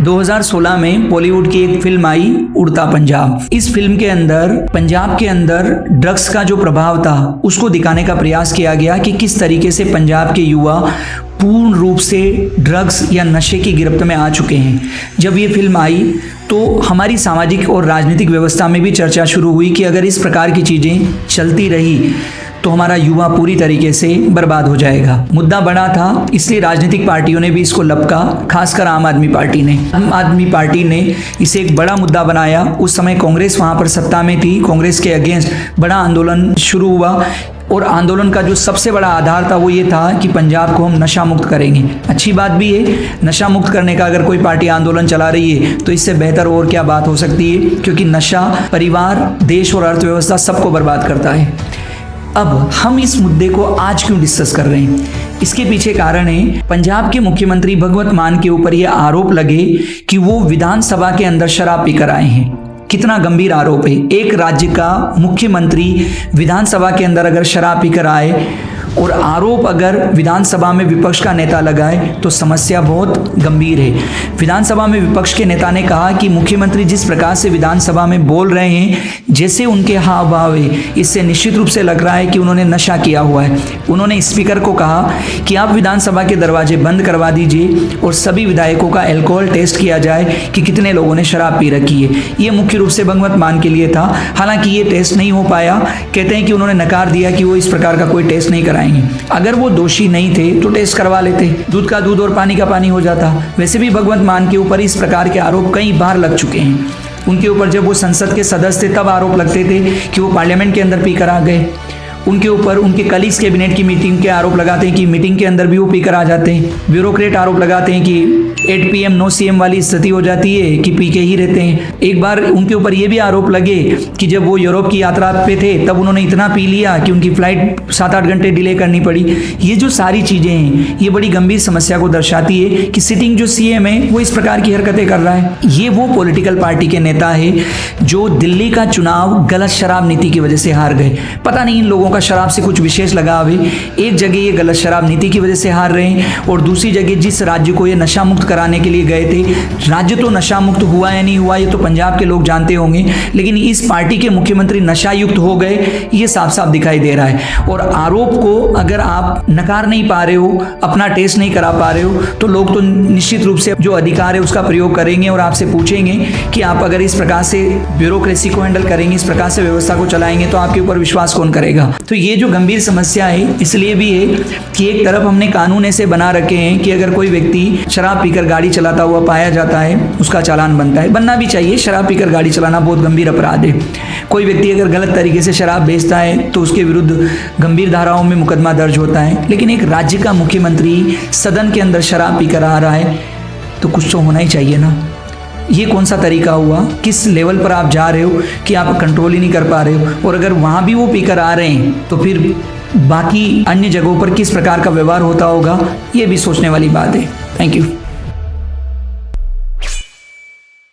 2016 में बॉलीवुड की एक फिल्म आई उड़ता पंजाब। इस फिल्म के अंदर पंजाब के अंदर ड्रग्स का जो प्रभाव था उसको दिखाने का प्रयास किया गया कि किस तरीके से पंजाब के युवा पूर्ण रूप से ड्रग्स या नशे की गिरफ्त में आ चुके हैं। जब ये फिल्म आई तो हमारी सामाजिक और राजनीतिक व्यवस्था में भी चर्चा शुरू हुई कि अगर इस प्रकार की चीज़ें चलती रही तो हमारा युवा पूरी तरीके से बर्बाद हो जाएगा। मुद्दा बड़ा था, इसलिए राजनीतिक पार्टियों ने भी इसको लपका, खासकर आम आदमी पार्टी ने। आम आदमी पार्टी ने इसे एक बड़ा मुद्दा बनाया। उस समय कांग्रेस वहाँ पर सत्ता में थी। कांग्रेस के अगेंस्ट बड़ा आंदोलन शुरू हुआ और आंदोलन का जो सबसे बड़ा आधार था वो ये था कि पंजाब को हम नशा मुक्त करेंगे। अच्छी बात भी है, नशा मुक्त करने का अगर कोई पार्टी आंदोलन चला रही है तो इससे बेहतर और क्या बात हो सकती है, क्योंकि नशा परिवार, देश और अर्थव्यवस्था सबको बर्बाद करता है। अब हम इस मुद्दे को आज क्यों डिस्कस कर रहे हैं, इसके पीछे कारण है पंजाब के मुख्यमंत्री भगवंत मान के ऊपर यह आरोप लगे कि वो विधानसभा के अंदर शराब पीकर आए हैं। कितना गंभीर आरोप है। एक राज्य का मुख्यमंत्री विधानसभा के अंदर अगर शराब पीकर आए और आरोप अगर विधानसभा में विपक्ष का नेता लगाए तो समस्या बहुत गंभीर है। विधानसभा में विपक्ष के नेता ने कहा कि मुख्यमंत्री जिस प्रकार से विधानसभा में बोल रहे हैं, जैसे उनके हाव भाव है, इससे निश्चित रूप से लग रहा है कि उन्होंने नशा किया हुआ है। उन्होंने स्पीकर को कहा कि आप विधानसभा के दरवाजे बंद करवा दीजिए और सभी विधायकों का अल्कोहल टेस्ट किया जाए कि कितने लोगों ने शराब पी रखी है। ये मुख्य रूप से भगवंत मान के लिए था। हालांकि ये टेस्ट नहीं हो पाया। कहते हैं कि उन्होंने नकार दिया कि वो इस प्रकार का कोई टेस्ट नहीं कराएंगे। अगर वो दोषी नहीं थे तो टेस्ट करवा लेते, दूध का दूध और पानी का पानी हो जाता। वैसे भी भगवंत मान के ऊपर इस प्रकार के आरोप कई बार लग चुके हैं। उनके ऊपर जब वो संसद के सदस्य थे तब आरोप लगते थे कि वो पार्लियामेंट के अंदर पीकर आ गए। उनके ऊपर उनके कलीग्स कैबिनेट की मीटिंग के आरोप लगाते हैं कि मीटिंग के अंदर भी वो पीकर आ जाते हैं। ब्यूरोक्रेट आरोप लगाते हैं कि 8 PM नो CM वाली स्थिति हो जाती है कि पी के ही रहते हैं। एक बार उनके ऊपर ये भी आरोप लगे कि जब वो यूरोप की यात्रा पे थे तब उन्होंने इतना पी लिया कि उनकी फ्लाइट 7-8 घंटे डिले करनी पड़ी। ये जो सारी चीज़ें हैं ये बड़ी गंभीर समस्या को दर्शाती है कि सिटिंग जो CM है वो इस प्रकार की हरकतें कर रहा है। ये वो पॉलिटिकल पार्टी के नेता है जो दिल्ली का चुनाव गलत शराब नीति की वजह से हार गए। पता नहीं इन लोगों का शराब से कुछ विशेष लगाव है। एक जगह ये गलत शराब नीति की वजह से हार रहे हैं और दूसरी जगह जिस राज्य को ये नशा मुक्त कराने के लिए गए थे, राज्य तो नशा मुक्त हुआ या नहीं हुआ ये तो पंजाब के लोग जानते होंगे, लेकिन इस पार्टी के मुख्यमंत्री नशा युक्त हो गए, ये साफ साफ दिखाई दे रहा है। और आरोप को अगर आप नकार नहीं पा रहे हो, अपना टेस्ट नहीं करा पा रहे हो, तो लोग तो निश्चित रूप से जो अधिकार है उसका प्रयोग करेंगे और आपसे पूछेंगे कि आप अगर इस प्रकार से ब्यूरोक्रेसी को हैंडल करेंगे, इस प्रकार से व्यवस्था को चलाएंगे तो आपके ऊपर विश्वास कौन करेगा। तो ये जो गंभीर समस्या है इसलिए भी है कि एक तरफ हमने कानून ऐसे बना रखे हैं कि अगर कोई व्यक्ति शराब पीकर गाड़ी चलाता हुआ पाया जाता है उसका चालान बनता है, बनना भी चाहिए। शराब पीकर गाड़ी चलाना बहुत गंभीर अपराध है। कोई व्यक्ति अगर गलत तरीके से शराब बेचता है तो उसके विरुद्ध गंभीर धाराओं में मुकदमा दर्ज होता है। लेकिन एक राज्य का मुख्यमंत्री सदन के अंदर शराब पीकर आ रहा है तो कुछ तो होना ही चाहिए ना। ये कौन सा तरीका हुआ, किस लेवल पर आप जा रहे हो कि आप कंट्रोल ही नहीं कर पा रहे हो। और अगर वहाँ भी वो पीकर आ रहे हैं तो फिर बाकी अन्य जगहों पर किस प्रकार का व्यवहार होता होगा, ये भी सोचने वाली बात है। Thank you.